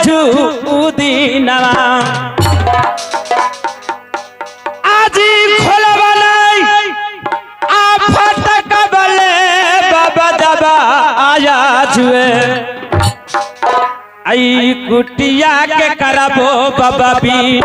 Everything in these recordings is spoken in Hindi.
झूदीनवा आजी खोलबले आ फटक बले बाबा दबा आया जुए आई कुटिया के करबो बाबा बीन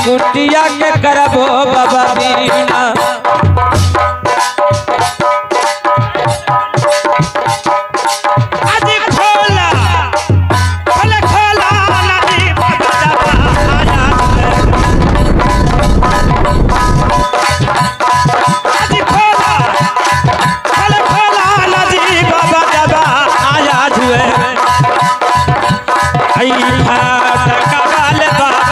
कुटिया के करबो बाबा बीना आज खोला खोला खोला नहीं बाबा दबा आया आज खोला खोला खोला नहीं बाबा दबा आया जुए आई फाटक वाले बाबा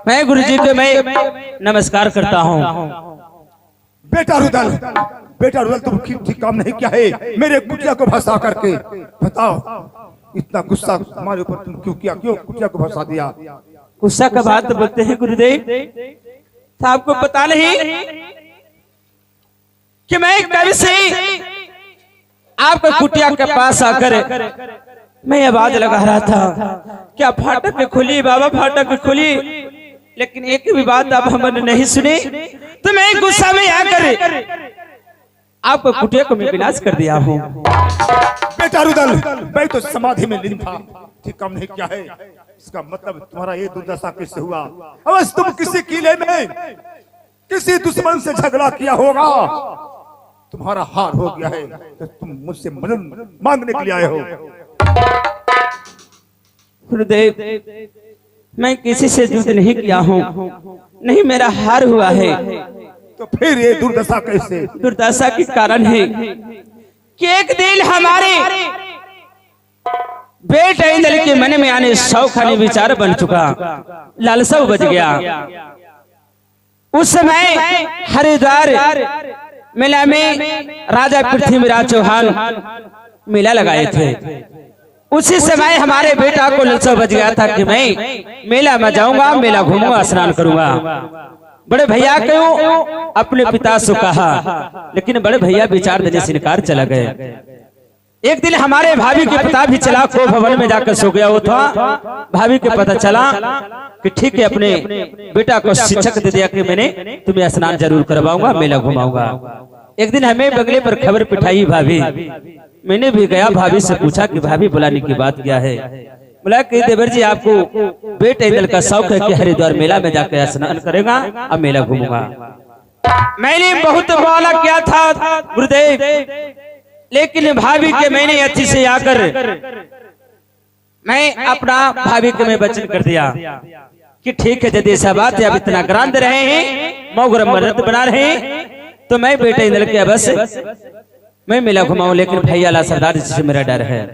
मैं गुरुजी को मैं नमस्कार करता हूँ। बेटा रुदल तुम ठीक काम नहीं किया है। मेरे कुटिया को भसा करके बताओ, इतना गुस्सा हमारे ऊपर तुम क्यों किया? क्यों कुटिया को भसा दिया? गुस्सा का बात बोलते हैं गुरुदेव, आपको पता नहीं कि मैं कब से आपका कुटिया के पास आकर मैं आवाज लगा रहा था क्या फाटक खुली बाबा, फाटक खुली, लेकिन एक भी बात आप हमने नहीं सुनी, तो मैं गुस्सा में आकर आपको कुटिया को मैं विनाश कर दिया हूँ। बेटा रुदल, मैं तो समाधि में लीन था, ठीक काम नहीं किया है। इसका मतलब तुम्हारा ये दुर्दशा कैसे हुआ? अवश्य तुम किसी किले में किसी दुश्मन से झगड़ा किया होगा, तुम्हारा हार हो गया है, तो तुम मुझसे मदद मांगने के लिए आए हो। गुरुदेव, मैं किसी से युद्ध नहीं किया हूँ, नहीं मेरा हार हुआ है। तो फिर ये दुर्दशा कैसे? दुर्दशा के कारण है कि एक दिन हमारे बेटे इंद्र के मन में आने शौखानी विचार बन चुका, लालसा बच गया। उस समय हरिद्वार मेला में राजा पृथ्वीराज चौहान मेला लगाए थे। उसी समय हमारे बेटा को लालसा बच गया था कि मैं मेला में जाऊंगा, मेला घूमूंगा, स्नान करूंगा। बड़े भैया को अपने पिता से कहा, लेकिन बड़े भैया विचार देने से इनकार चला गए। एक दिन हमारे भाभी के पिता भी चला को भवन में जाकर सो गया वो था। भाभी के पता चला कि ठीक है, अपने बेटा को शिक्षक दे दिया कि मैंने तुम्हें स्नान जरूर करवाऊंगा, मेला घुमाऊंगा। एक दिन हमें बगले पर खबर पिठाई भाभी, मैंने भी गया, भाभी से पूछा कि भाभी बुलाने की बात क्या है? बोला कि देवर जी आपको बेटे इंद्र का शौक है कि हरिद्वार मेला में जाकर स्नान करेगा, अब मेला घूमूंगा। मैंने बहुत वाला किया था गुरुदेव, लेकिन भाभी के मैंने अच्छी से आकर मैं अपना भाभी के मैं वचन कर दिया कि ठीक है, यदि ऐसा बात है, अब इतना ग्रांत रहे हैं, मौगरम मरद बना रहे हैं, तो मैं बेटे इंद्र के अवश्य मैं मेला घुमाऊं, लेकिन भैया ला सरदार जी से मेरा डर है।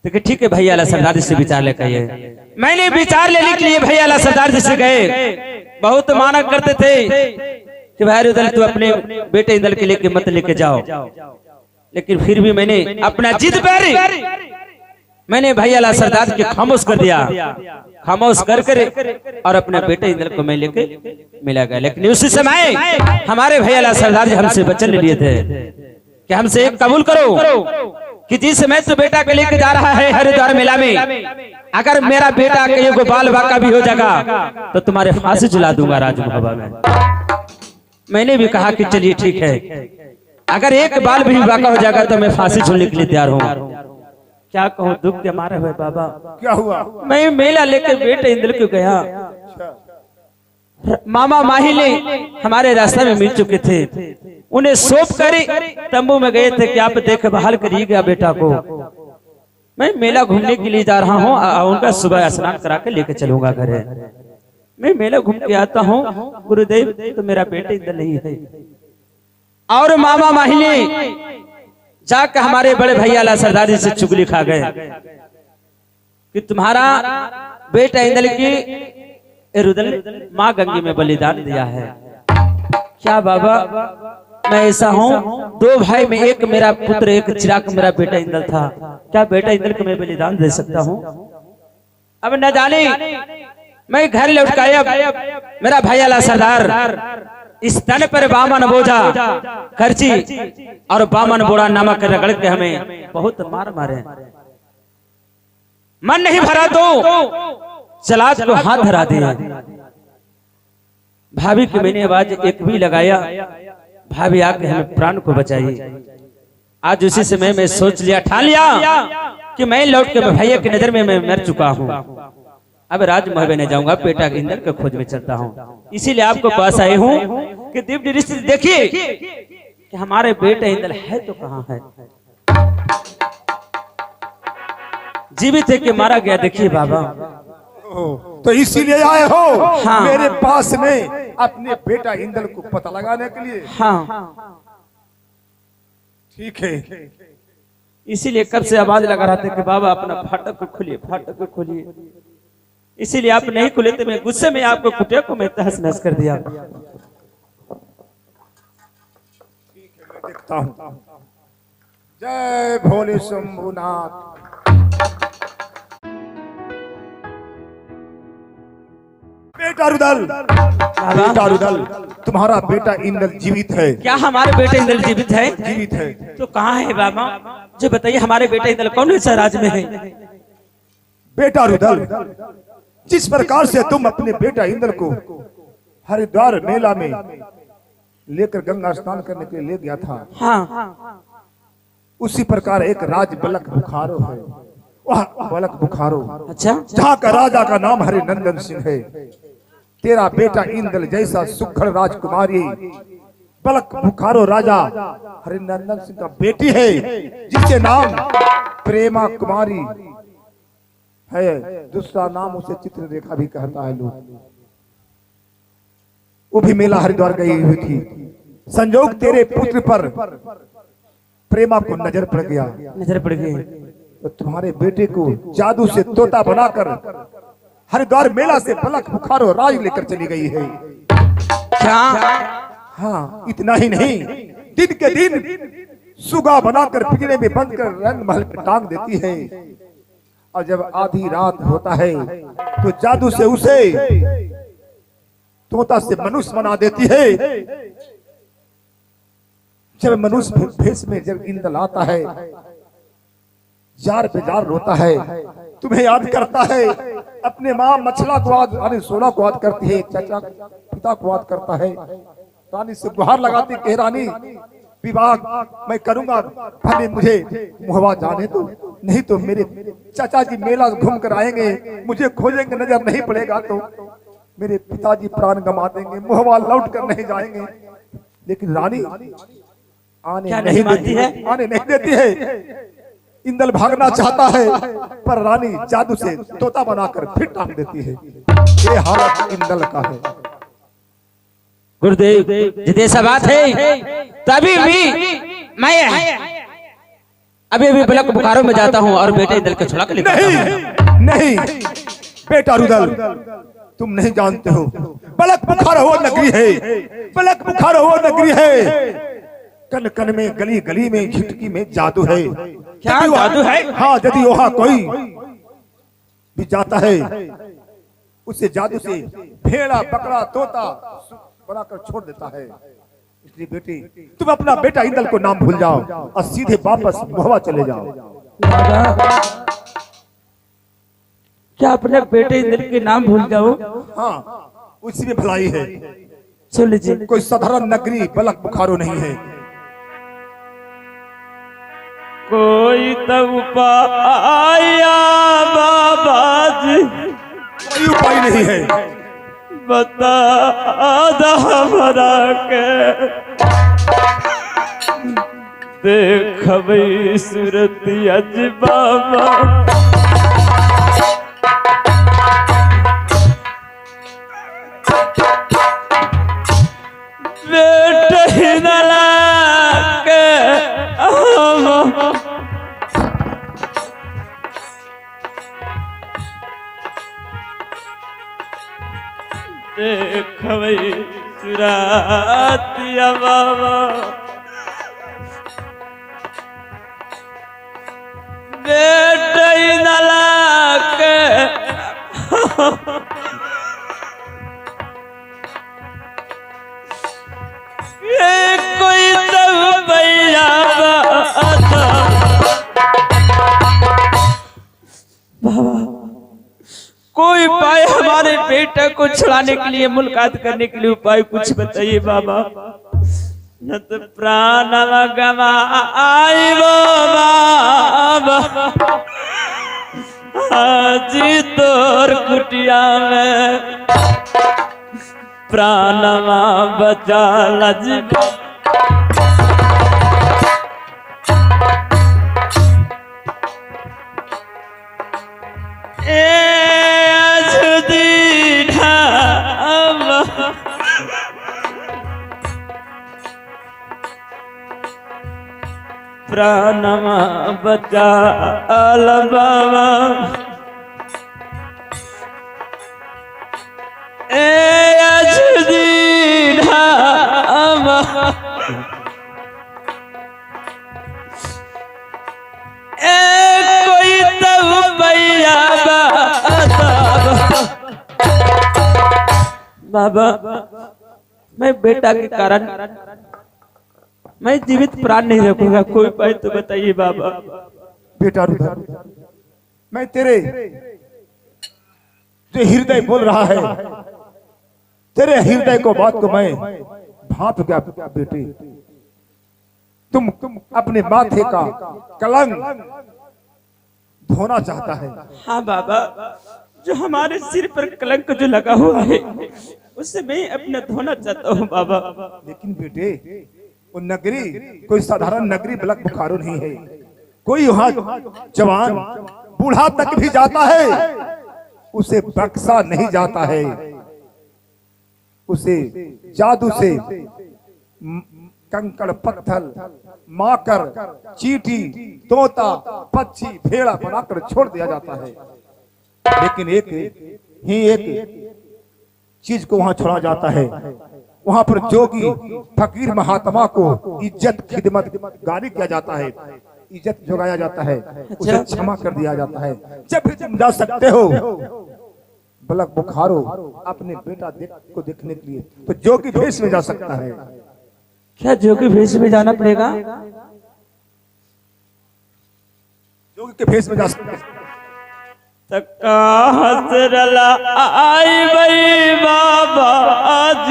तो ठीक है, भैया ला सरदार जी से विचार लेकर आइए। मैंने विचार लेने के लिए भैया ला सरदार जी से गए। बहुत माना करते थे कि भाई रुदल तू अपने बेटे इंद्र के लेके मत लेके जाओ, लेकिन फिर भी मैंने अपना जिद पर मैंने भैया ला सरदार के खामोश कर दिया, खामोश कर और अपने बेटे इंद्र को मैं लेके मिला गया। लेकिन उसी समय हमारे भैया ला सरदार जी हमसे वचन ले लिए थे कि हमसे एक कबूल करो कि जिस समय तू बेटा के लेके जा रहा है हरिद्वार मेला में, अगर मेरा बेटा के एगो बाल बाका भी हो जाएगा तो तुम्हारे फांसी झुला दूंगा राजभवन में। मैंने भी कहा कि चलिए ठीक है, अगर एक बाल भी बाका हो जाएगा तो मैं फांसी झूलने के लिए तैयार हूँ, क्या कहूँ, दुख के मारे हुए बाबा। क्या हुआ? मैं मेला लेकर बेटे इंद्र को गया, मामा माहिले हमारे रास्ते में मिल चुके थे, उन्हें सौंप कर तंबू में गए थे कि आप देखभाल करिएगा बेटा को। मैं मेला घूमने के लिए जा रहा हूँ, उनका सुबह स्नान करा के लेकर चलूंगा घरे। मैं मेला घूम के आता हूँ, गुरुदेव तो मेरा बेटा इधर नहीं है। और मामा माहिले जाकर हमारे बड़े भैया ला सरदार जी से चुगली खा गए कि तुम्हारा बेटा इंदल की रुदल माँ गंगी में बलिदान दिया है। क्या बाबा, मैं ऐसा हूँ, 2 भाई में एक मेरा पुत्र, एक चिराग मेरा बेटा इंदल था, क्या बेटा इंदल को मैं बलिदान दे सकता हूँ? अब न जाने मैं घर लौट आया, मेरा भैया ला सरदार इस तन पर बामन बोझा खर्ची और बामन बोड़ा नमक रगड़ के हमें बहुत मार मारे। मन नहीं भरा तो चलाज को हाथ धरा दिया। भाभी की मैंने आवाज एक भी लगाया, भाभी आके हमें प्राण को बचाई। आज उसी समय मैं सोच लिया, ठान लिया कि मैं लौट के भैया की नजर में मैं मर चुका हूँ। अब राजमहल में नहीं जाऊंगा, बेटा के इंदल के खोज में चलता हूँ। इसीलिए आपको पास आए हूँ कि दिव्य दृष्टि देखिए कि हमारे बेटा इंदल है तो कहाँ है, जीवित है कि मारा गया। देखिए बाबा, तो इसीलिए आए हो हाँ। मेरे पास में अपने बेटा इंदल को पता लगाने के लिए? हाँ ठीक है। इसीलिए कब से आवाज लगा रहा था कि बाबा अपना फाटक को खोलिए, फाटक को खोलिए। इसीलिए आप नहीं खुले तो मैं गुस्से में आपको कुटिया को मैं तहस नहस कर दिया। देखता हूँ। जय भोले शंभुनाथ। बेटा रुदल, बेटा रुदल, तुम्हारा बेटा इंदल जीवित है। क्या हमारे बेटे इंदल जीवित है? जीवित है। तो कहाँ है बाबा, जो बताइए हमारे बेटे इंदल कौन सा राज्य में है? बेटा रुदल, जिस प्रकार से तुम अपने बेटा इंदल को हरिद्वार मेला में लेकर गंगा स्नान करने के लिए ले गया था, हाँ, उसी प्रकार एक राज बलक बुखारो है। वह बलक बुखारो, अच्छा, जहाँ का राजा का नाम हरिनंदन सिंह है। तेरा बेटा इंदल जैसा सुघड़ राजकुमारी बलक बुखारो राजा हरिनंदन सिंह का बेटी है, जिसके नाम प्रेमा कुमारी है। दूसरा नाम उसे चित्ररेखा भी कहता है लोग। वो भी मेला हरिद्वार गई हुई थी। संजोग तेरे पुत्र पर प्रेमा को नजर पड़ गया, नजर पड़ गई, तो तुम्हारे बेटे को जादू से तोता बनाकर हरिद्वार मेला से बलक बुखारो राज लेकर चली गई है। क्या? हाँ, इतना ही नहीं, दिन के दिन सुगा बनाकर पिंजरे में बंद कर रंग महल पे टांग देती है। और जब आधी रात होता है तो जादू से उसे तोता से मनुष्य बना देती है। जब मनुष्य भेष में जब इंदल आता है, जार पे जार रोता है, तुम्हें याद करता है, अपने माँ मछला को याद, सोना को याद करती है, चाचा पिता को याद करता है। रानी से गुहार लगाती कि रानी विवाह मैं करूंगा, भले मुझे मुहवा जाने दो, नहीं तो मेरे चाचा जी मेला घूम कर आएंगे, मुझे खोजेंगे, नजर नहीं पड़ेगा तो मेरे पिताजी प्राण गंवा देंगे, मुहवा लौट कर नहीं जाएंगे। लेकिन रानी आने नहीं देती है, आने नहीं देती है। इंदल भागना चाहता है, पर रानी जादू से तोता बनाकर फिर टांग देती है। ये हालत इंदल का है। गुरुदेव जितने सा बात है, तभी भी मैं अभी अभी बलक बुखारों में जाता हूँ और बेटे इंदल को छुड़ा कर लेकर नहीं, नहीं बेटा रुदल, तुम नहीं जानते हो, बलक बुखारो वो नगरी है, बलक बुखारो वो नगरी है। कन कन में, गली गली में, झिटकी में जादू है। क्या जादू है? हाँ, यदि वहाँ कोई भी जाता है, उसे जादू से भेड़ा बकरा तोता बनाकर छोड़ देता है। इसलिए बेटी, तुम अपना बेटा इंदल को नाम भूल जाओ और सीधे वापस महुआ चले जाओ। क्या अपने बेटे इंदल के नाम भूल जाओ? हाँ, उसी में भलाई है। सुन लीजिए, कोई साधारण नगरी बलक बुखारो नहीं है। कोई तो उपाय बाबा जी कोई उपाय नहीं है। बता दा हमरा के देखबई सूरत अज बाबा बेटे नला के देखबई सूरत बाबा बेटे नला के ये कोई तब भैया बाबा कोई उपाय हमारे बेटे को छुड़ाने के लिए मुलाकात करने के लिए उपाय कुछ बताइए बाबा न तो प्राण गवाई बाबा जी तोर कुटिया में प्राणवा बचा लज प्राणवा बचा बाबा कोई तब भैया बाबा मैं बेटा के कारण मैं जीवित प्राण नहीं रखूंगा कोई उपाय तो बताइए बाबा। बेटा रुद्र मैं तेरे जो हृदय बोल रहा है तेरे हृदय को बात को मैं भाप गया बेटे। तुम अपने माथे का कलंक धोना चाहता है। हाँ बाबा जो हमारे सिर पर कलंक जो लगा हुआ है उससे मैं अपना धोना चाहता हूँ बाबा। लेकिन बेटे वो नगरी कोई साधारण नगरी ब्लक बुखारो नहीं है। कोई वहां जवान बूढ़ा तक भी जाता है उसे बख्शा नहीं जाता है। उसे जादू से कंकड़ पत्थर माकर चींटी तोता पक्षी भेड़ा बनाकर छोड़ दिया जाता है। लेकिन एक चीज को वहां छोड़ा जाता है। वहां पर जोगी फकीर महात्मा को इज्जत खिदमत गाली किया जाता है इज्जत जुगाया जाता है उसे क्षमा कर दिया जाता है। जब भी तुम जा सकते हो ब्लक बुखारो अपने बेटा को देखने के लिए तो जोगी भेष में जा सकता है। क्या जोगी भेष में जाना पड़ेगा? जोगी के भेष में जा सकता है। हसरला आई बई बाबा आज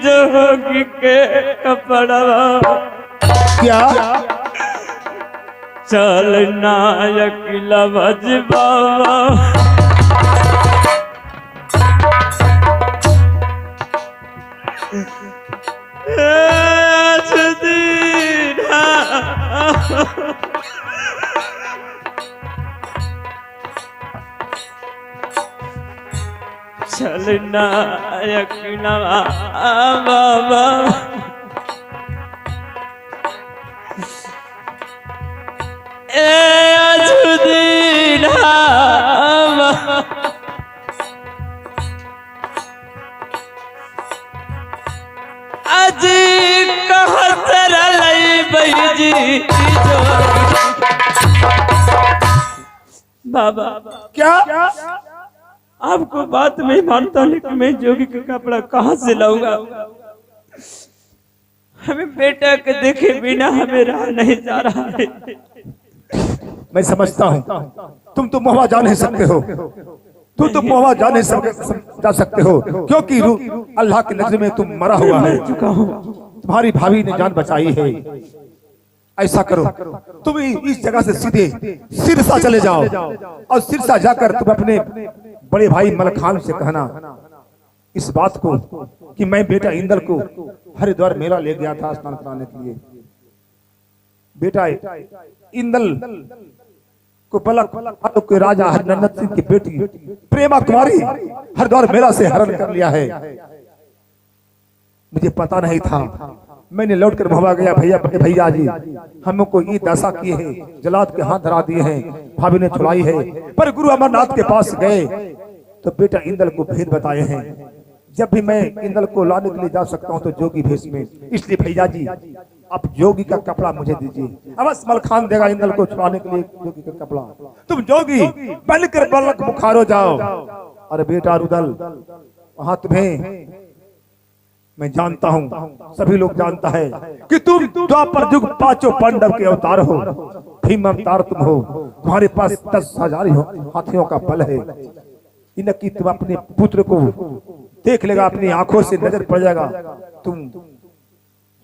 जोगी के कपड़ा क्या चलना अकेला बज बाबा चलना अकेला बाबा आज बाबा क्या आपको बात नहीं मानता लेकिन मैं जोगी का कपड़ा कहाँ से लाऊंगा? हमें बेटा के देखे बिना हमें रहा नहीं जा रहा है। मैं समझता हूँ तुम तो मोहवा जा नहीं सकते हो तुम तो मोहवा जा नहीं जा सकते हो क्योंकि अल्लाह की नजर में तुम मरा हुआ है। चुका हूँ तुम्हारी भाभी ने जान बचाई है। ऐसा करो, तुम इस जगह से सीधे सिरसा चले जाओ और सिरसा जाकर तुम अपने बड़े भाई मलखान से कहना इस बात को कि मैं बेटा इंदल को हरिद्वार मेला ले गया था स्नान कराने के लिए। बेटा इंदल को बलक के राजा हरिनंदन सिंह की बेटी प्रेमा कुमारी हरिद्वार मेला से हरण कर लिया है। मुझे पता नहीं था, मैंने लौटकर भवा गया, भैया जी हमको ये दशा किए हैं, जलाद के हाथ धरा दिए हैं, भाभी ने छुड़ाई है। पर गुरु अमरनाथ के पास गए तो बेटा इंदल को भेद बताए हैं। जब भी मैं इंदल को लाने के लिए जा सकता हूं तो जोगी भेष में, इसलिए भैया जी आप जोगी का कपड़ा मुझे दीजिए। अवश्य मलखान देगा इंदल को छुड़ाने के लिए जोगी का कपड़ा। तुम जोगी बनकर बलक बुखारो जाओ। अरे बेटा रुदल, वहां तुम्हें मैं जानता हूं, सभी लोग जानता है कि तुम द्वापर युग पांचों पांडव के अवतार हो, भीम अवतार तुम हो। तुम्हारे पास 10,000 हाथियों का बल है। इनकी तुम अपने पुत्र को देख लेगा, अपनी आंखों से नजर पड़ जाएगा, तुम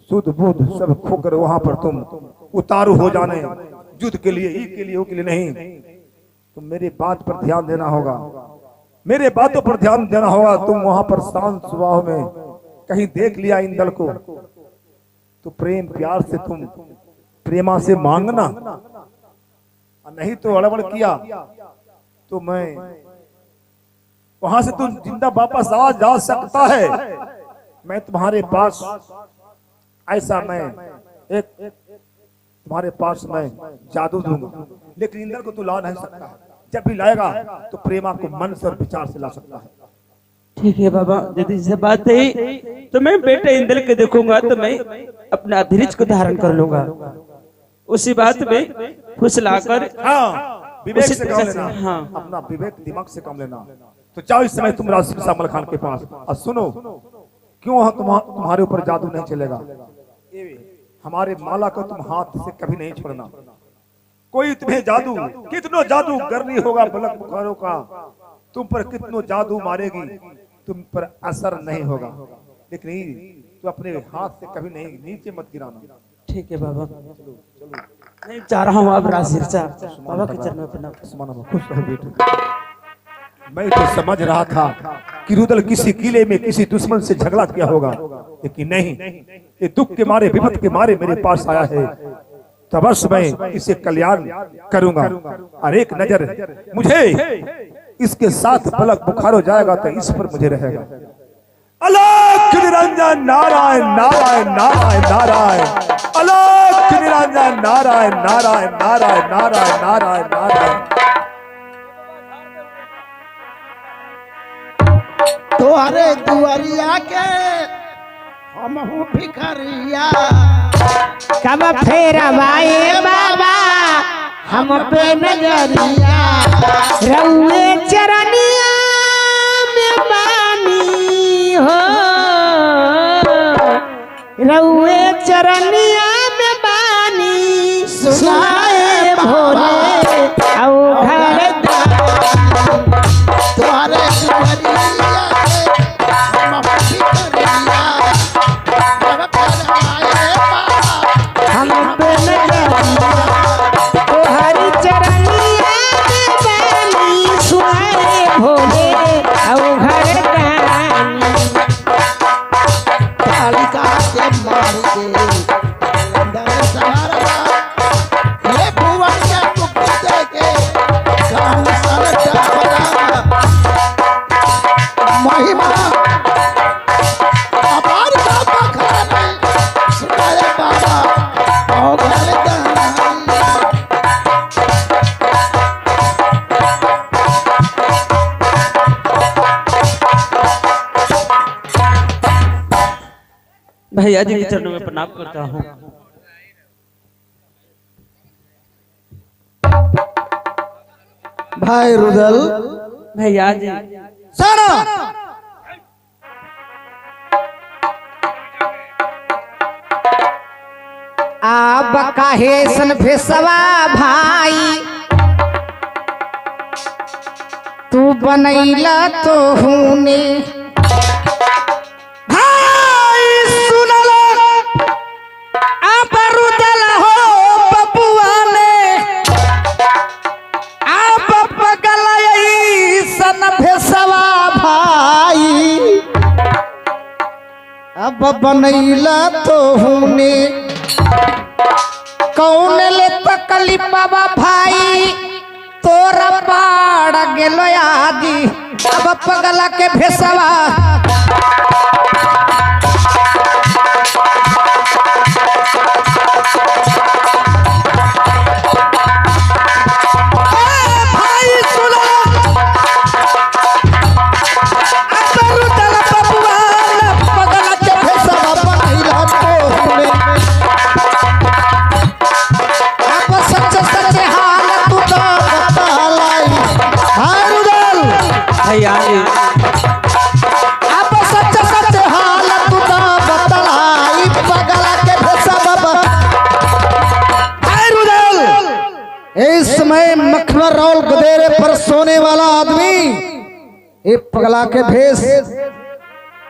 शुद्ध बुद्ध सब खोकर वहां पर तुम उतारू हो जाने युद्ध के लिए, ई के लिए, वो के लिए नहीं। तुम मेरी बात पर ध्यान देना होगा, मेरे बातों पर ध्यान देना होगा। तुम वहां पर शांत स्वभाव में कहीं देख लिया इंदल को तो प्रेम प्यार से तुम प्रेमा से मांगना, नहीं तो अड़बड़ किया तो मैं वहां से तुम जिंदा वापस आ जा सकता है। मैं तुम्हारे पास ऐसा मैं एक तुम्हारे पास मैं जादू दूंगा, लेकिन इंदल को तू ला नहीं सकता। जब भी लाएगा तो प्रेमा को मन से और विचार से ला सकता है। ठीक है बाबा, यदि से बात है तो मैं बेटे इंदल के देखूंगा तो मैं अपना धीरज को धारण कर लूंगा। उसी बात में फुसलाकर हाँ, विवेक से काम लेना। हाँ, अपना विवेक दिमाग से काम लेना। तो जाओ इस समय तुम राजा मलखान के पास और सुनो, क्यों तुम्हारे ऊपर जादू नहीं चलेगा। हमारे माला को तुम हाथ से कभी नहीं छोड़ना। कोई तुम्हें जादू, कितनो जादू गर्मी होगा बलक बुखारों का, तुम पर कितनो जादू मारेगी, तुम पर असर नहीं होगा। लेकिन तू अपने हाथ से कभी नहीं नीचे मत गिराना। ठीक है बाबा, नहीं चाह रहा हूँ आप राजसिरसा बाबा के चरणों पर नमन। खुश रहो बेटे। मैं तो समझ रहा था कि रुदल किसी किले में किसी दुश्मन से झगड़ा किया होगा, लेकिन नहीं, ये दुख के मारे विपत के मारे मेरे पास आया है। तो अवश्य मैं इसे कल्याण करूंगा और एक नजर मुझे इसके साथ बलक बुखार हो जाएगा तो इस पर मुझे रहेगा। अलख निरंजन नारायण नारायण नारायण नारायण, अलख निरंजन नारायण नारायण नारायण नारायण नारायण नारायण। तोहरे दुआरिया के हम हूँ भिखरिया, कब फेर आए बाबा हम पे नजरिया, रउए चरनिया में बानी हो, रउए चरनिया में बानी, सुनाए भोले औ घर तोहरे दुआरिया के हम हूँ भिखरिया, कब फेर आए बाबा हम पे नजरिया, तोहरी चरनिया में बानी, सुनाए भोले औ घर दानी। कालिका के मार के अंदर सहारा, ये भुवन के मुक्ति दे के काम सरदारा। महिमा अपार का बखाने सुनाए बाबा औ घर दानी। भैया जी के चरणों में प्रणाम करता हूँ। भाई रुदल भैया जी सारा अब काहे सन फेसवा भाई, तू बनैला तो हूने भाई, सुनला अब बनैला तो हुने कौन ले तकली बाबा भाई तोरा पाड़ गेलो आदि अब पगला के भेसवा भैया जी आप सच सच हाल तू तो बतलाई पगला के भेसवा इस समय मखमल रोल गदेरे पर सोने वाला आदमी ये पगला के भेस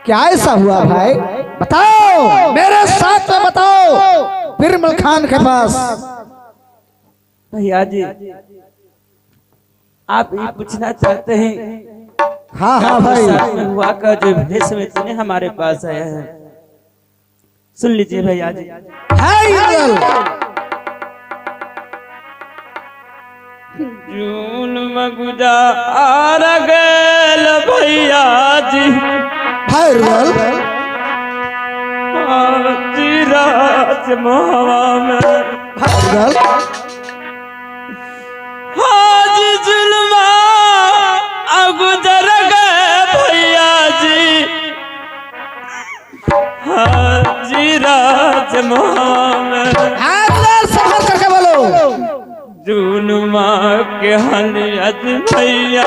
क्या ऐसा हुआ भाई बताओ मेरे साथ में बताओ बिरबल खान के पास भैया जी आप ये पूछना चाहते हैं हाँ हाँ भाई साथ में हुआ का जो भेष में तूने हमारे पास आया है सुन लीजिए भैया जी जून में गुजार गल भैया जी राज मोहवा में आज जुल्मा गुजर गए भैया जी हाजी राज मोहवा में समझ करके बोलो जून माँ के हनियत भैया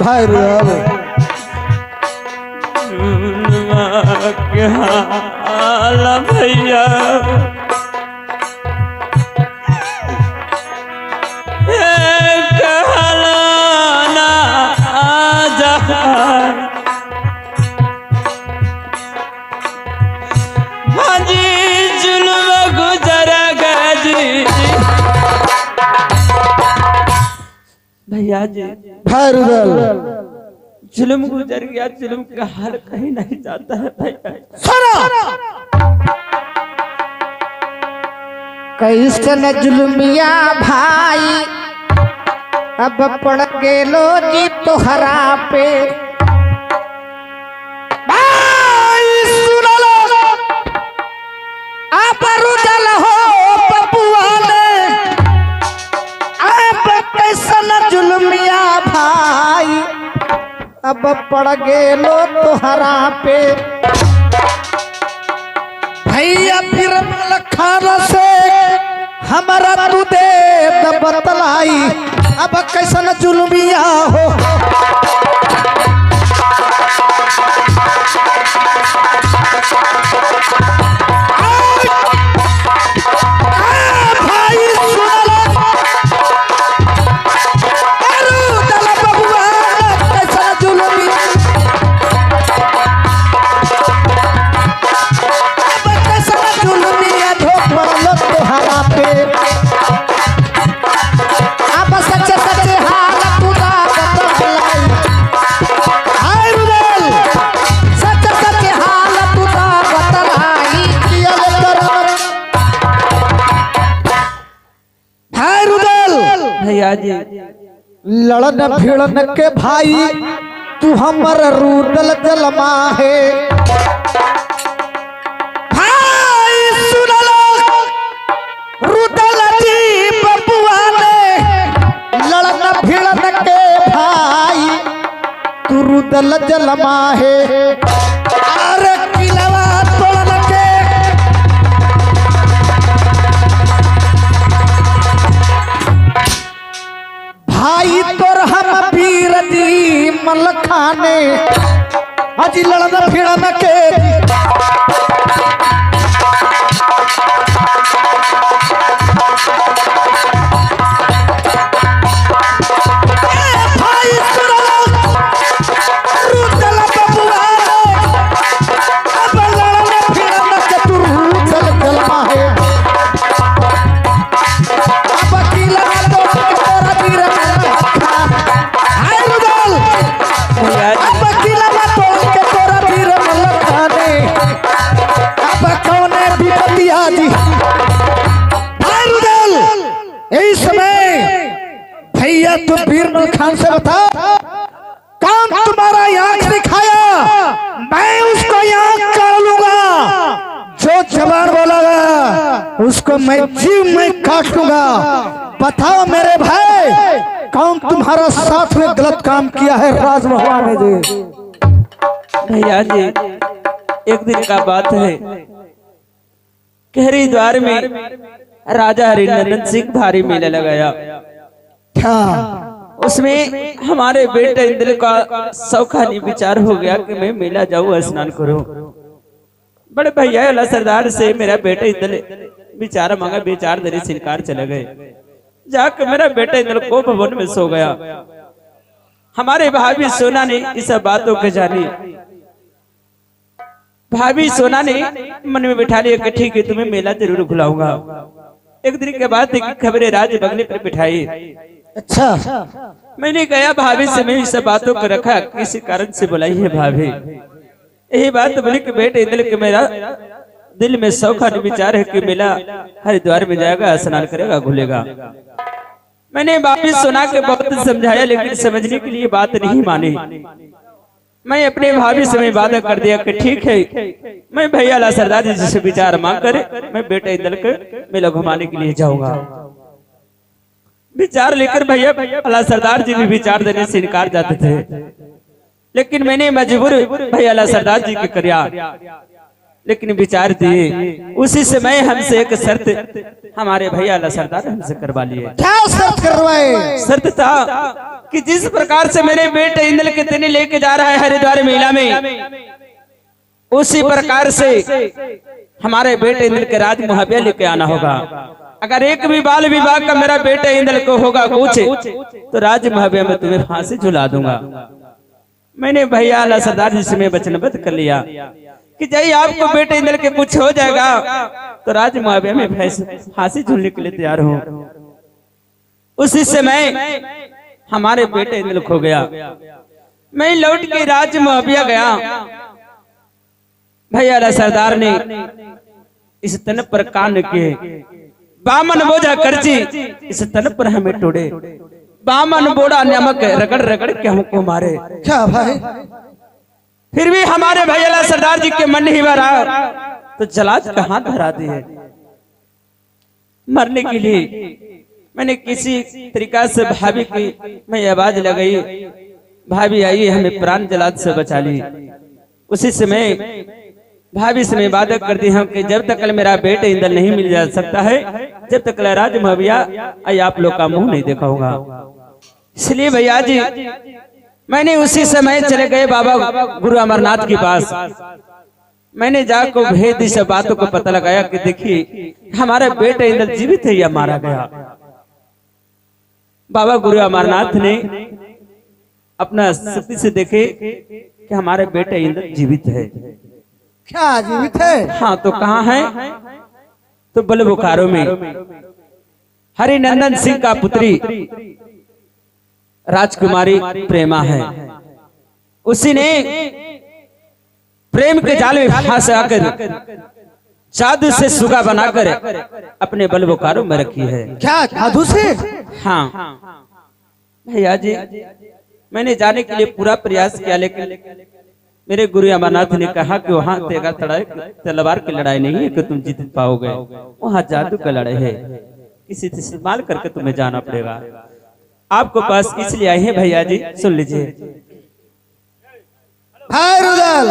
भाई के हाल भैया कहलाना आजा हाजी जुल्म गुजर गजी भैया जी जुल्म गुजर गया जुल्म का हाल कहीं नहीं जाता है भैया कैसन जुल्मिया भाई अब पड़ गेलो जी तोहरा पे भाई सुन लो आप रुदल हो बबुआ ने अब कैसन जुल्मिया भाई अब पड़ गेलो तोहरा पे भैया बिरबल खान से हमारा तू दे बतलाई अब कैसन जुल्मिया हो भाई सुन लो रुदल बबुआ कैसन जुल्मिया तोहरा पे आप सच सच हाल पूरा बतलाई हाय रुदल सच सच हाल पूरा बतलाई कियल करम हाय रुदल भैया जी लड़न भिड़न के भाई तू हमर रुदल जलमा है रुदल जलमा है अरे किलवा तोड़ के भाई तोर हम वीर जी मलखाने अजी लड़न भिड़न के रुदल बबुआ अब लड़न भिड़न कोई आंख काट लूंगा, जो जबान बोलेगा उसको मैं जीव में काट लूंगा। बताओ मेरे भाई, कौन तुम्हारा साथ में गलत काम किया है राजभवन में जी? भैया जी, एक दिन का बात है कि हरिद्वार में राजा हरिनंदन सिंह भारी मेला लगाया। क्या उसमें हमारे बेटे इंद्र का सौखानी विचार हो गया कि मैं मेला जाऊं, स्नान करूं। बड़े भैया अल्लाह सरदार से मेरा बेटा इंद्र विचार मांगा, विचार देने से इनकार चले गए। जाकर मेरा बेटा इंद्र को भवन में सो गया। हमारे भाभी सोना ने इस बातों को जानी। भाभी सोना ने मन में बिठा लिया कि ठीक है, तुम्हें मेला जरूर बुलाऊंगा। एक दिन के बाद खबरें राज बंगले पर बिठाई। अच्छा, मैंने कहा भाभी से मैं इस बातों को रखा, किसी कारण से बुलाई है भाभी। यही बात बोली कि बेटे इंद्र के मेरा दिल में सौखा विचार है कि मेला हरिद्वार में जाएगा, स्नान करेगा, घुलेगा। मैंने भाभी सोना के बहुत समझाया, लेकिन समझने के लिए बात नहीं मानी। मैं अपने भाभी से मैं वादा कर दिया कि ठीक है, मैं भैया अल्लाह सरदार जी से विचार मांग कर मैं बेटे इंद्र के मेला घुमाने के लिए जाऊंगा। विचार लेकर भैया अल्लाह सरदार जी भी विचार देने से इनकार जाते थे, लेकिन मैंने मजबूर भैया अल्लाह सरदार जी के किया, लेकिन विचार दिए। उसी समय हमसे एक शर्त हमारे भैया अल्लाह सरदार हमसे करवा लिए। क्या शर्त करवाए? शर्त था कि जिस प्रकार से मेरे बेटे इंद्र के दिन लेके जा रहा है हरिद्वार मेला में, उसी प्रकार से हमारे बेटे इंद्र के राज मुहैया लेके आना होगा। अगर एक भी बाल विवाह का मेरा बेटे इंद्र को होगा कुछ, तो राज मुहैया में तुम्हें फांसी झुला दूंगा। मैंने भैया अल्लाह सरदार जी से मैं वचनबद्ध कर लिया कि जय आपको बेटे इंद्र के कुछ हो जाएगा तो राज मुहैया में फांसी झूलने के लिए तैयार हूं। उसी समय हमारे बेटे इंद्र खो गया। मैं लौट के राज मुहैया गया। भैया अल्लाह सरदार ने इस तन पर कान के बामन बोझा करची, इस तन पर हमें टोड़े। बामन बोड़ा नमक रगड़ रगड़ के हमको मारे। क्या भाई? फिर भी हमारे भैया अल्लाह सरदार जी के मन नहीं भरा, तो जलाज का हाथ धरा दिए मरने के लिए। मैंने किसी तरीका से भाभी की मैं आवाज लगाई, भाभी आइए, हमें प्राण जलाद से बचा ली। उसी समय भाभी से मैं वादा कर दी हूं कि जब तक मेरा बेटे इंद्र नहीं मिल जा सकता है, जब तक राज मुहैया आप लोग का मुंह नहीं देखा होगा। इसलिए भैया जी मैंने उसी समय चले गए बाबा गुरु अमरनाथ के पास। मैंने जाकर भेद इस बातों को पता लगाया कि देखिए हमारा बेटा इंद्र जीवित है या मारा गया। बाबा गुरु अमरनाथ ने अपना शक्ति से देखे कि हमारे बेटे इंद्र जीवित है। क्या जीवित है? हाँ, तो कहाँ है? तो बल बोकारो में हरिनंदन सिंह का पुत्री राजकुमारी प्रेमा है। उसी ने प्रेम के जाल में फंस आकर जादू से सुगा बनाकर अपने बल बोकारो में रखी है। क्या जादू से? हाँ भैया जी, मैंने जाने के लिए पूरा प्रयास किया, लेकिन मेरे गुरु अमरनाथ ने कहा कि वहाँ तलवार की लड़ाई नहीं है कि तुम जीत पाओगे, वहाँ जादू का लड़ाई है, किसी से इस्तेमाल करके तुम्हें जाना पड़ेगा। आपको पास इसलिए आए हैं भैया जी, सुन लीजिए। भाई रुदल,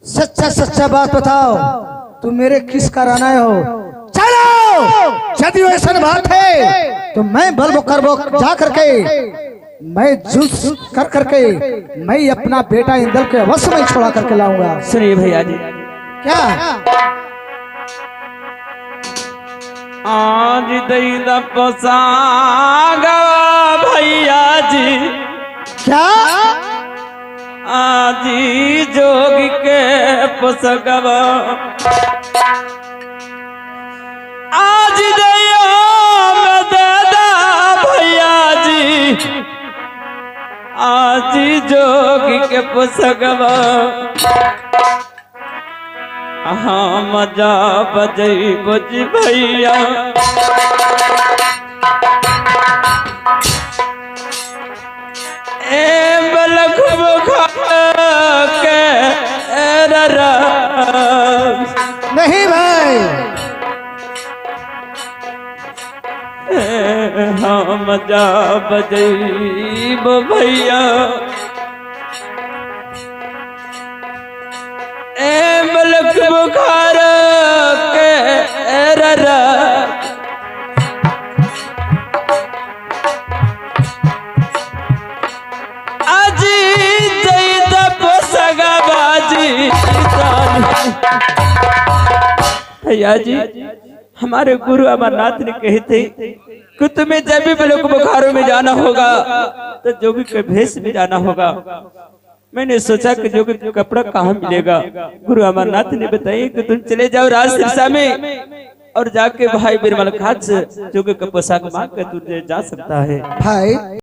सच्चा सच्चा बात बताओ, तुम मेरे किस कारण आए हो? चलो, यदि ऐसा बात है तो मैं बल कर जा करके मैं जुल्स कर करके मैं अपना बेटा इंद्र के वश में छोड़ा करके लाऊंगा। सुनिए भैया जी। क्या? आज दई दपसागा भैया जी। क्या? आज जोगी के पुसगवा, आज दया में दादा भैया जी, आज जोगी के पुसगवा। हाँ मजा बजई बजी भैया, ए बलख के बाजा बजैब भैया ए मलक बुखार के ररा आजी जईद पोसगा बाजी भैया जी हमारे गुरु अमरनाथ ने कहे थे कि तुम्हें जब भी मलक बुखारों में जाना होगा तो जोगी के भेष में जाना होगा। मैंने सोचा कि जोगी का कपड़ा कहाँ मिलेगा। गुरु अमरनाथ ने बताया कि तुम चले जाओ राज सिरसा में और जाके भाई बिरमल खान से जोगी का पोशाक मांग कर तुझे जा सकता है। भाई